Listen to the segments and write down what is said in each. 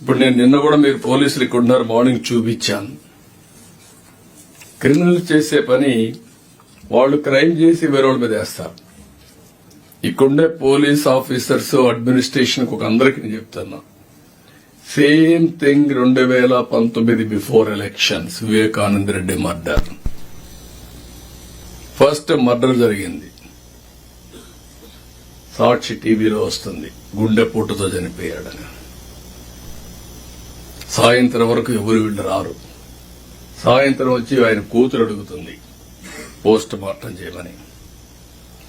ఇప్పుడు నేను నిన్న కూడా మీరు పోలీసులు ఇక్కడ ఉన్నారు, మార్నింగ్ చూపించాను. క్రిమినల్ చేసే పని వాళ్ళు క్రైమ్ చేసి వేరే వాళ్ళ మీద వేస్తారు. ఇక్కడుండే పోలీస్ ఆఫీసర్స్ అడ్మినిస్ట్రేషన్ ఒక అందరికీ నేను చెప్తున్నా, same thing 2019 before elections Vivekananda Reddy murder. First murder జరిగింది, సాక్షి టీవీలో వస్తుంది, గుండెపోటుతో చనిపోయాడని. సాయంత్రం వరకు ఎవరు వీళ్ళు రారు. సాయంత్రం వచ్చి ఆయన కూతురు అడుగుతుంది పోస్ట్ మార్టం చేయమని.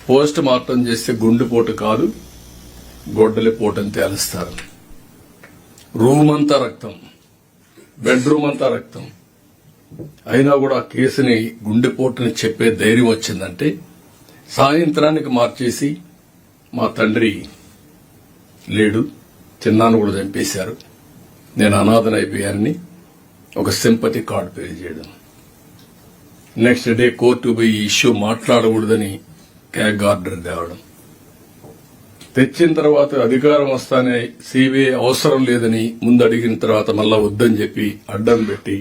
పోస్ట్ మార్టం చేస్తే గుండెపోటు కాదు, గొడ్డలిపోటు అని తేలుస్తారు. రూమ్ అంతా రక్తం, బెడ్రూమ్ అంతా రక్తం. అయినా కూడా ఆ కేసుని గుండెపోటుని చెప్పే ధైర్యం వచ్చిందంటే సాయంత్రానికి మార్చేసి మా తండ్రి లేడు, చిన్నాను కూడా చంపేశారు, నేను అనాథనైపోయానని ఒక సింపతి కార్డు పే చేయడం. నెక్స్ట్ డే కోర్టు పోయి ఈ ఇష్యూ మాట్లాడకూడదని క్యాగ్ ఆర్డర్ తేవడం. తెచ్చిన తర్వాత అధికారం వస్తానే సిబిఐ అవసరం లేదని ముందు అడిగిన తర్వాత మళ్ళా వద్దని చెప్పి అడ్డం పెట్టి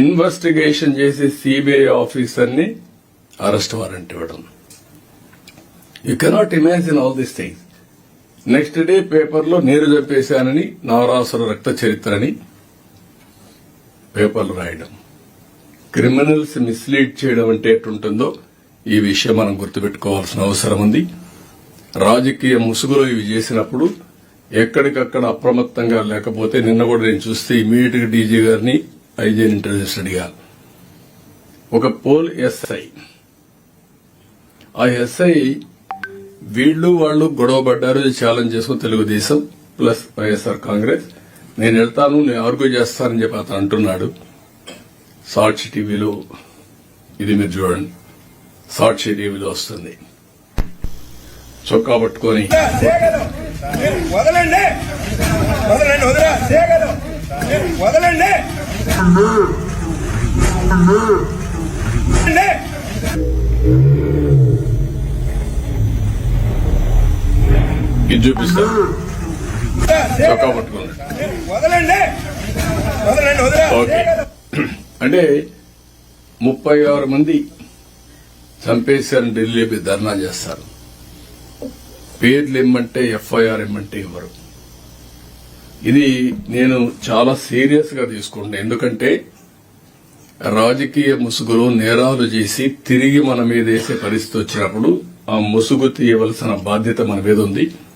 ఇన్వెస్టిగేషన్ చేసి సిబిఐ ఆఫీసర్ని అరెస్ట్ వారెంట్ ఇవ్వడం. You cannot imagine all these things. Next day పేపర్లో నీరు చంపేశానని, నారాసుర రక్త చరిత్రని పేపర్లు రాయడం. క్రిమినల్స్ మిస్లీడ్ చేయడం అంటే ఎట్టుంటుందో ఈ విషయం మనం గుర్తుపెట్టుకోవాల్సిన అవసరం ఉంది. రాజకీయ ముసుగులో ఇవి చేసినప్పుడు ఎక్కడికక్కడ అప్రమత్తంగా లేకపోతే, నిన్న కూడా నేను చూస్తే ఇమీడియట్ గా డీజీ గారిని ఐజీని ఇంటెలిజెన్స్ అడిగాను. ఒక పోల్ ఎస్ఐ, ఆ ఎస్ఐ వీళ్లు వాళ్ళు గొడవ పడ్డారు, ఛాలెంజ్ చేసుకుని తెలుగుదేశం ప్లస్ వైఎస్ఆర్ కాంగ్రెస్, నేను వెళ్తాను, నేను ఆర్గ్యూ చేస్తానని చెప్పి అతను అంటున్నాడు. సాక్షి టీవీలో ఇది మీరు చూడండి, సాక్షి టీవీలో వస్తుంది. చొక్కా పట్టుకొని వదలండి, వదలండి, వదలండి. ఇది చూపిస్తా, చొక్కా పట్టుకోండి. వదలండి, వదలండి, ఓకే. అంటే 36 మంది చంపేశారని ఢిల్లీ పోయి ధర్నా చేస్తారు. పేర్లు ఇమ్మంటే ఎఫ్ఐఆర్ ఇమ్మంటే ఇవ్వరు. ఇది నేను చాలా సీరియస్ గా తీసుకుంటాను. ఎందుకంటే రాజకీయ ముసుగులో నేరాలు చేసి తిరిగి మన మీద వేసే పరిస్థితి వచ్చినప్పుడు ఆ ముసుగు తీయవలసిన బాధ్యత మన మీద ఉంది.